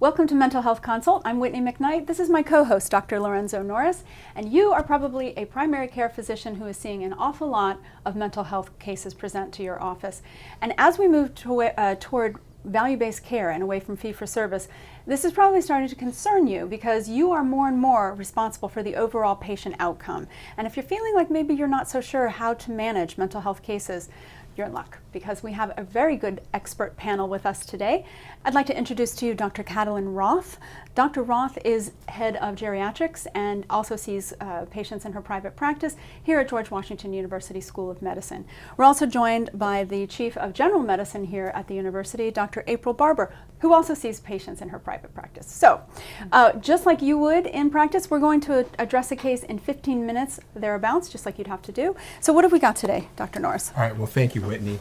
Welcome to Mental Health Consult. I'm Whitney McKnight. This is my co-host, Dr. Lorenzo Norris, and you are probably a primary care physician who is seeing an awful lot of mental health cases present to your office. And as we move toward value-based care and away from fee-for-service, this is probably starting to concern you because you are more and more responsible for the overall patient outcome. And if you're feeling like maybe you're not so sure how to manage mental health cases, you're in luck because we have a very good expert panel with us today. I'd like to introduce to you Dr. Catalin Roth. Dr. Roth is head of geriatrics and also sees patients in her private practice here at George Washington University School of Medicine. We're also joined by the chief of general medicine here at the university, Dr. April Barber, who also sees patients in her private practice. So, just like you would in practice, we're going to address a case in 15 minutes thereabouts, just like you'd have to do. So what have we got today, Dr. Norris? All right, well, thank you, Whitney.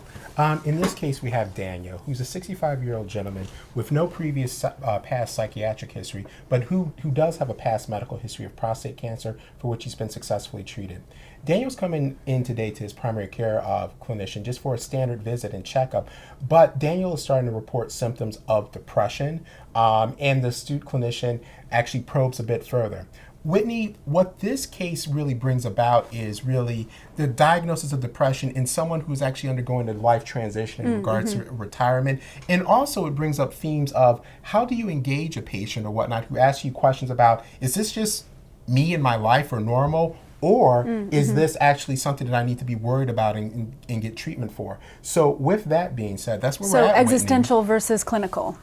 In this case, we have Daniel, who's a 65-year-old gentleman with no previous past psychiatric history, but who does have a past medical history of prostate cancer for which he's been successfully treated. Daniel's coming in today to his primary care clinician just for a standard visit and checkup, but Daniel is starting to report symptoms of depression, and the astute clinician actually probes a bit further. Whitney, what this case really brings about is really the diagnosis of depression in someone who's actually undergoing a life transition in regards to retirement. And also it brings up themes of how do you engage a patient or whatnot who asks you questions about, is this just me in my life or normal? Or is this actually something that I need to be worried about and get treatment for? So with that being said, that's where we're at, So existential Whitney. Versus clinical.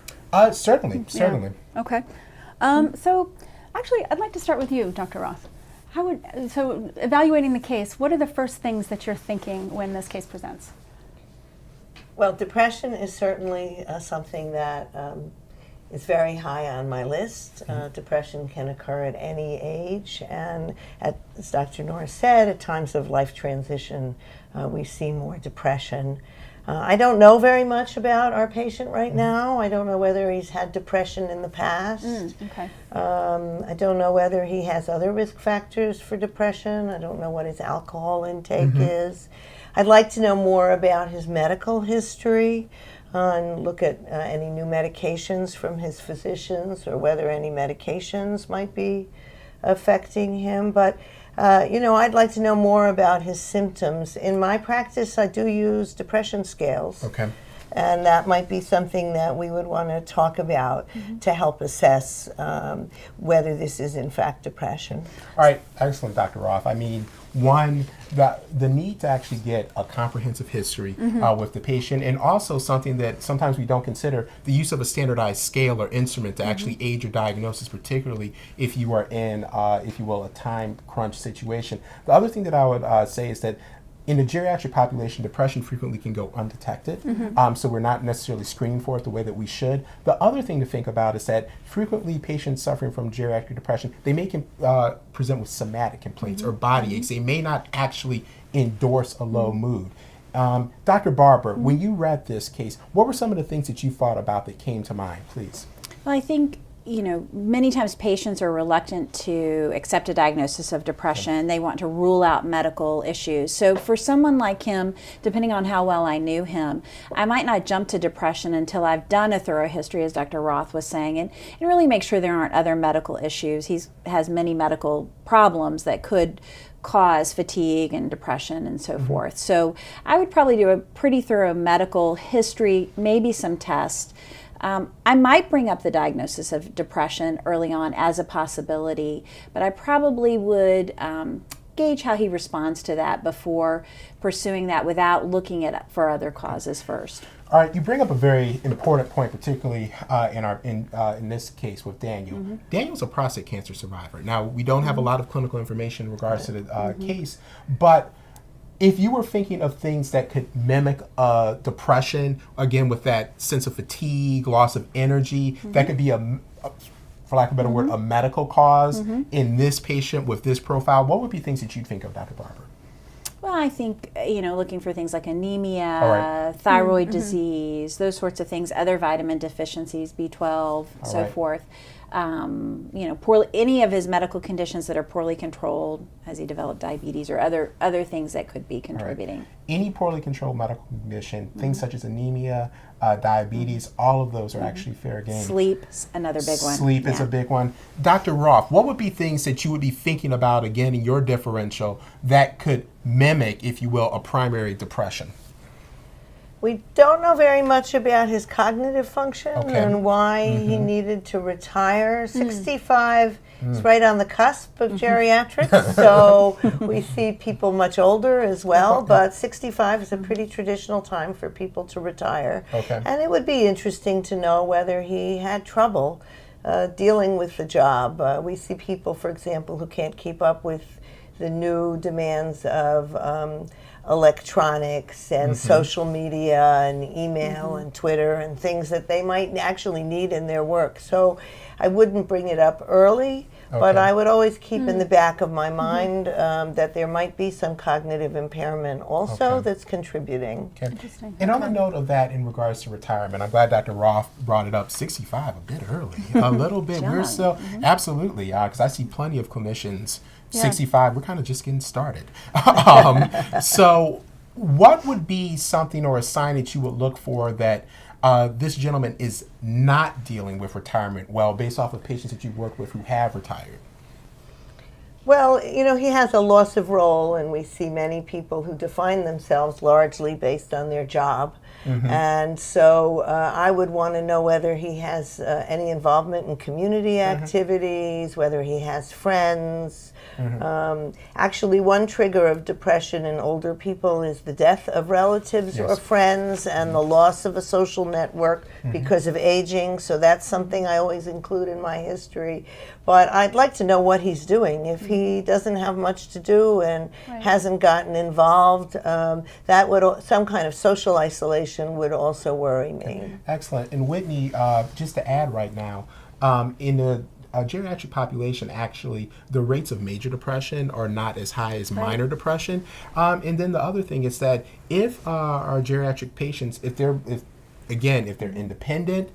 Certainly. Yeah. Okay. So actually, I'd like to start with you, Dr. Roth. So evaluating the case, what are the first things that you're thinking when this case presents? Well, depression is certainly something that is very high on my list. Depression can occur at any age, and as Dr. Norris said, at times of life transition, we see more depression. I don't know very much about our patient right now. I don't know whether he's had depression in the past. Okay. I don't know whether he has other risk factors for depression. I don't know what his alcohol intake is. I'd like to know more about his medical history and look at any new medications from his physicians or whether any medications might be affecting him. But I'd like to know more about his symptoms. In my practice, I do use depression scales. Okay. And that might be something that we would want to talk about to help assess whether this is in fact depression. All right, excellent, Dr. Roth. I mean, one, the need to actually get a comprehensive history with the patient, and also something that sometimes we don't consider, the use of a standardized scale or instrument to actually aid your diagnosis, particularly if you are in, if you will, a time crunch situation. The other thing that I would say is that in the geriatric population, depression frequently can go undetected, so we're not necessarily screening for it the way that we should. The other thing to think about is that frequently patients suffering from geriatric depression, they may present with somatic complaints or body aches. They may not actually endorse a low mood. Dr. Barber, when you read this case, what were some of the things that you thought about that came to mind, please? Well, I think many times patients are reluctant to accept a diagnosis of depression. They want to rule out medical issues. So for someone like him, depending on how well I knew him, I might not jump to depression until I've done a thorough history, as Dr. Roth was saying, and really make sure there aren't other medical issues. He has many medical problems that could cause fatigue and depression and so forth. So I would probably do a pretty thorough medical history, maybe some tests. I might bring up the diagnosis of depression early on as a possibility, but I probably would gauge how he responds to that before pursuing that without looking for other causes first. All right, you bring up a very important point, particularly in this case with Daniel. Daniel's a prostate cancer survivor. Now, we don't have a lot of clinical information in regards to the case, but if you were thinking of things that could mimic depression, again with that sense of fatigue, loss of energy, that could be for lack of a better word, a medical cause in this patient with this profile, what would be things that you'd think of, Dr. Barber? Well, I think, looking for things like anemia, thyroid disease, those sorts of things, other vitamin deficiencies, B12, so forth. any of his medical conditions that are poorly controlled. Has he developed diabetes or other things that could be contributing? Right. Any poorly controlled medical condition, things such as anemia, diabetes, all of those are actually fair game. Sleep's another big one. Sleep is a big one. Dr. Roth, what would be things that you would be thinking about, again, in your differential that could mimic, if you will, a primary depression? We don't know very much about his cognitive function and why he needed to retire. 65 is right on the cusp of geriatrics, so we see people much older as well, but 65 is a pretty traditional time for people to retire. And it would be interesting to know whether he had trouble dealing with the job. We see people, for example, who can't keep up with the new demands of electronics and social media and email and Twitter and things that they might actually need in their work. So I wouldn't bring it up early, but I would always keep in the back of my mind that there might be some cognitive impairment also that's contributing. Interesting. And on the note of that, in regards to retirement, I'm glad Dr. Roth brought it up. 65, a bit early, a little bit. We're still, absolutely, because I see plenty of clinicians 65, we're kind of just getting started. So what would be something or a sign that you would look for that this gentleman is not dealing with retirement well, based off of patients that you've worked with who have retired? Well, he has a loss of role, and we see many people who define themselves largely based on their job. And so I would want to know whether he has any involvement in community activities, whether he has friends. Actually, one trigger of depression in older people is the death of relatives or friends and the loss of a social network because of aging. So that's something I always include in my history. But I'd like to know what he's doing. If he doesn't have much to do and hasn't gotten involved, that would some kind of social isolation would also worry me. Excellent. And Whitney, just to add right now, in the geriatric population, actually, the rates of major depression are not as high as minor depression. And then the other thing is that if our geriatric patients, if they're independent,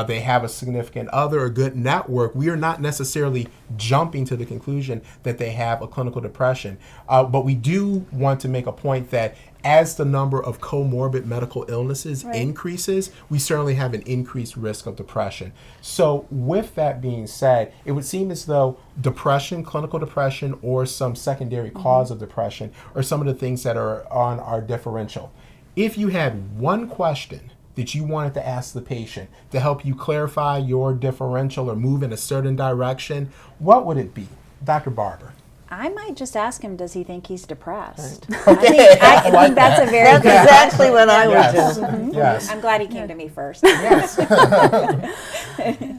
they have a significant other, a good network, we are not necessarily jumping to the conclusion that they have a clinical depression. But we do want to make a point that as the number of comorbid medical illnesses increases, we certainly have an increased risk of depression. So with that being said, it would seem as though depression, clinical depression, or some secondary cause of depression are some of the things that are on our differential. If you had one question that you wanted to ask the patient to help you clarify your differential or move in a certain direction, what would it be? Dr. Barber. I might just ask him, does he think he's depressed? Okay. I think that's a very That's good exactly what I would do. Yes. I'm glad he came to me first. Yes.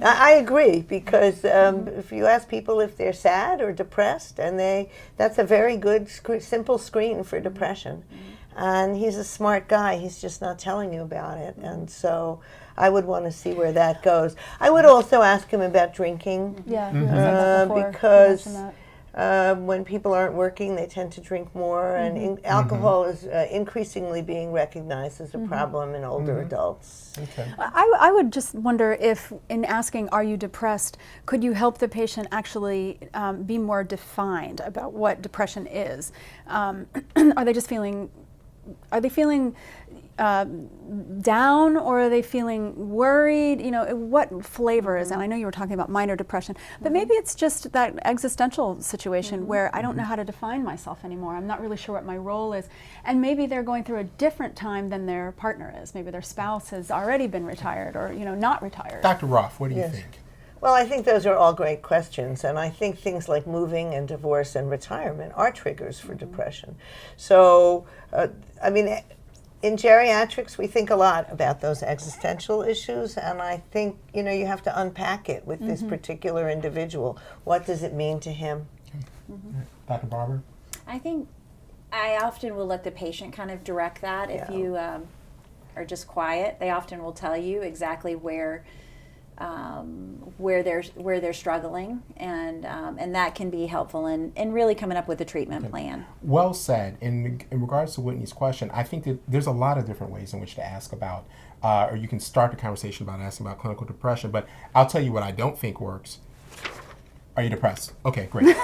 I agree, because if you ask people if they're sad or depressed, and that's a very good, simple screen for depression. And he's a smart guy. He's just not telling you about it. And so I would want to see where that goes. I would also ask him about drinking. Yeah, we said that before. Because You mentioned that. when people aren't working, they tend to drink more. And alcohol is increasingly being recognized as a problem in older adults. Okay. I would just wonder if, in asking, are you depressed, could you help the patient actually be more defined about what depression is? Are they just feeling, down, or are they feeling worried? What flavor is it? And I know you were talking about minor depression, but maybe it's just that existential situation where I don't know how to define myself anymore. I'm not really sure what my role is. And maybe they're going through a different time than their partner is. Maybe their spouse has already been retired or, not retired. Dr. Roth, what do you think? Well, I think those are all great questions, and I think things like moving and divorce and retirement are triggers for depression. So, in geriatrics, we think a lot about those existential issues, and I think, you have to unpack it with this particular individual. What does it mean to him? Dr. Barber? I think I often will let the patient kind of direct that. If you are just quiet, they often will tell you exactly where where they're struggling, and that can be helpful in really coming up with a treatment plan. Well said. In regards to Whitney's question, I think that there's a lot of different ways in which to ask about, or you can start the conversation about asking about clinical depression, but I'll tell you what I don't think works. Are you depressed? Okay, great.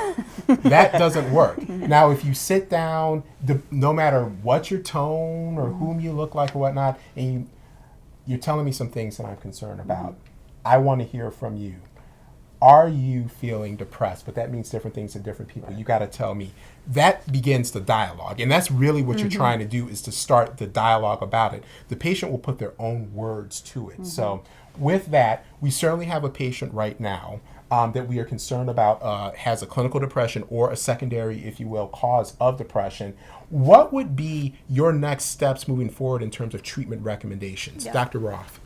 That doesn't work. Now, if you sit down, no matter what your tone or whom you look like or whatnot, and you're telling me some things that I'm concerned about, I want to hear from you. Are you feeling depressed? But that means different things to different people. You got to tell me. That begins the dialogue. And that's really what you're trying to do, is to start the dialogue about it. The patient will put their own words to it. So with that, we certainly have a patient right now that we are concerned about has a clinical depression or a secondary, if you will, cause of depression. What would be your next steps moving forward in terms of treatment recommendations? Yeah. Dr. Roth.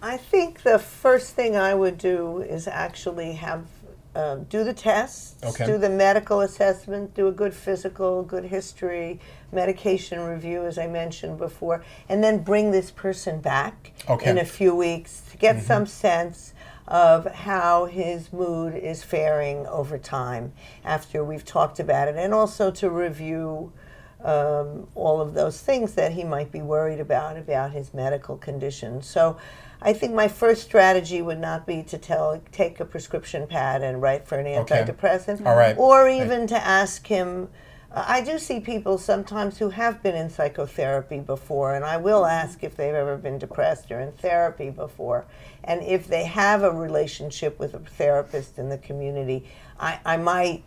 I think the first thing I would do is actually have do the tests, Okay. do the medical assessment, do a good physical, good history, medication review, as I mentioned before, and then bring this person back in a few weeks to get some sense of how his mood is faring over time after we've talked about it, and also to review all of those things that he might be worried about his medical condition. So I think my first strategy would not be to take a prescription pad and write for an antidepressant, All right. or even to ask him. I do see people sometimes who have been in psychotherapy before, and I will ask if they've ever been depressed or in therapy before. And if they have a relationship with a therapist in the community, I might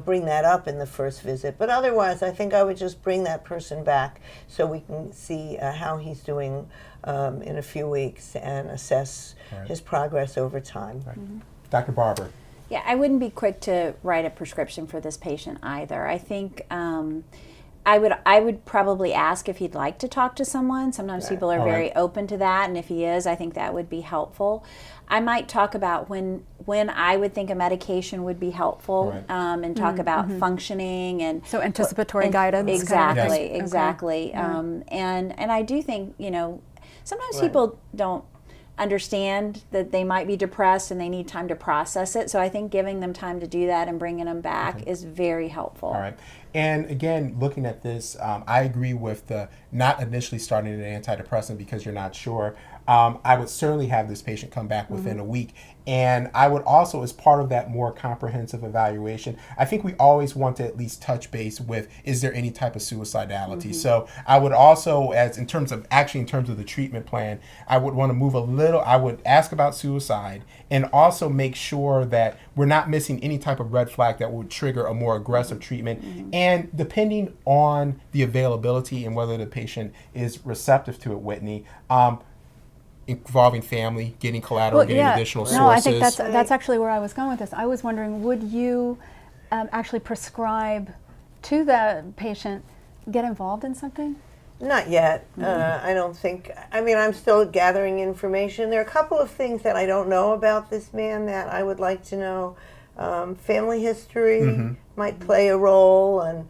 bring that up in the first visit. But otherwise, I think I would just bring that person back so we can see how he's doing in a few weeks and assess his progress over time. Right. Dr. Barber. Yeah, I wouldn't be quick to write a prescription for this patient either. I think I would probably ask if he'd like to talk to someone. Sometimes people are very open to that, and if he is, I think that would be helpful. I might talk about when I would think a medication would be helpful, and talk about functioning and So anticipatory guidance. Exactly, Yes. exactly. Okay. And I do think sometimes people don't understand that they might be depressed and they need time to process it. So I think giving them time to do that and bringing them back is very helpful. All right. And again, looking at this, I agree with the not initially starting an antidepressant because you're not sure. I would certainly have this patient come back within a week. And I would also, as part of that more comprehensive evaluation, I think we always want to at least touch base with, is there any type of suicidality? So I would also, in terms of the treatment plan, I would want to move a little, I would ask about suicide and also make sure that we're not missing any type of red flag that would trigger a more aggressive treatment. And depending on the availability and whether the patient is receptive to it, Whitney, involving family, getting collateral, getting additional sources. No, I think that's actually where I was going with this. I was wondering, would you actually prescribe to the patient, get involved in something? Not yet. I don't think. I mean, I'm still gathering information. There are a couple of things that I don't know about this man that I would like to know. Family history might play a role, and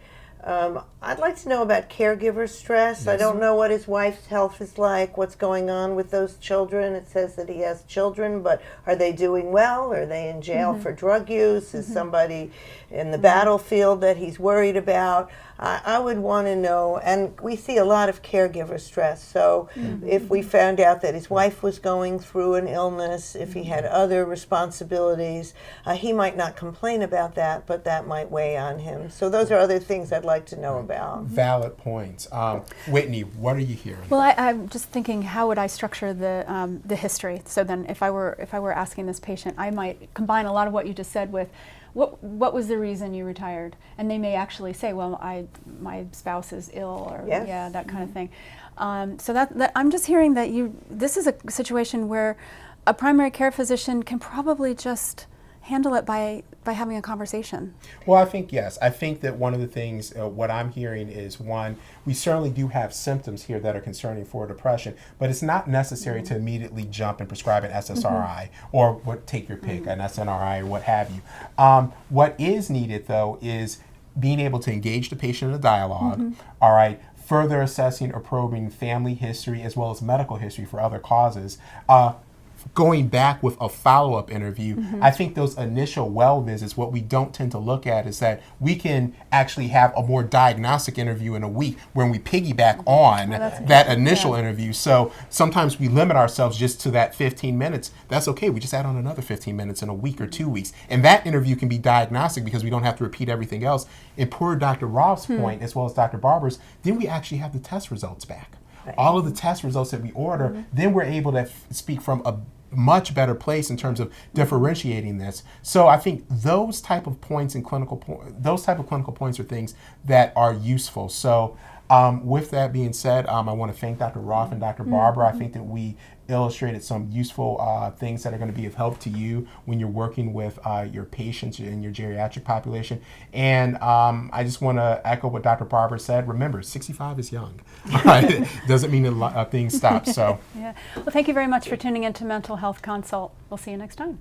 I'd like to know about caregiver stress. Yes. I don't know what his wife's health is like, what's going on with those children. It says that he has children, but are they doing well? Are they in jail for drug use? Is somebody in the battlefield that he's worried about? I would want to know, and we see a lot of caregiver stress, so if we found out that his wife was going through an illness, if he had other responsibilities, he might not complain about that, but that might weigh on him. So those are other things I'd like to know about. Valid points. Whitney, what are you hearing? Well, I'm just thinking, how would I structure the history? So then, if I were asking this patient, I might combine a lot of what you just said with, what was the reason you retired? And they may actually say, well, my spouse is ill, or that kind of thing. So that I'm just hearing that this is a situation where a primary care physician can probably just handle it by having a conversation. Well, I think yes. I think that one of the things, what I'm hearing is, one, we certainly do have symptoms here that are concerning for depression, but it's not necessary to immediately jump and prescribe an SSRI or take your pick, an SNRI or what have you. What is needed, though, is being able to engage the patient in a dialogue, all right, further assessing or probing family history as well as medical history for other causes. Going back with a follow-up interview, I think those initial well visits, what we don't tend to look at is that we can actually have a more diagnostic interview in a week when we piggyback on that initial interview. So sometimes we limit ourselves just to that 15 minutes. That's okay. We just add on another 15 minutes in a week or 2 weeks. And that interview can be diagnostic because we don't have to repeat everything else. And per Dr. Roth's point, as well as Dr. Barber's, then we actually have the test results back. All of the test results that we order, then we're able to speak from a much better place in terms of differentiating this. So I think those type of points in clinical points are things that are useful. So with that being said, I want to thank Dr. Roth and Dr. Barber. I think that we illustrated some useful things that are going to be of help to you when you're working with your patients in your geriatric population. And I just want to echo what Dr. Barber said. Remember, 65 is young. It doesn't mean that things stop. So, yeah. Well, thank you very much for tuning in to Mental Health Consult. We'll see you next time.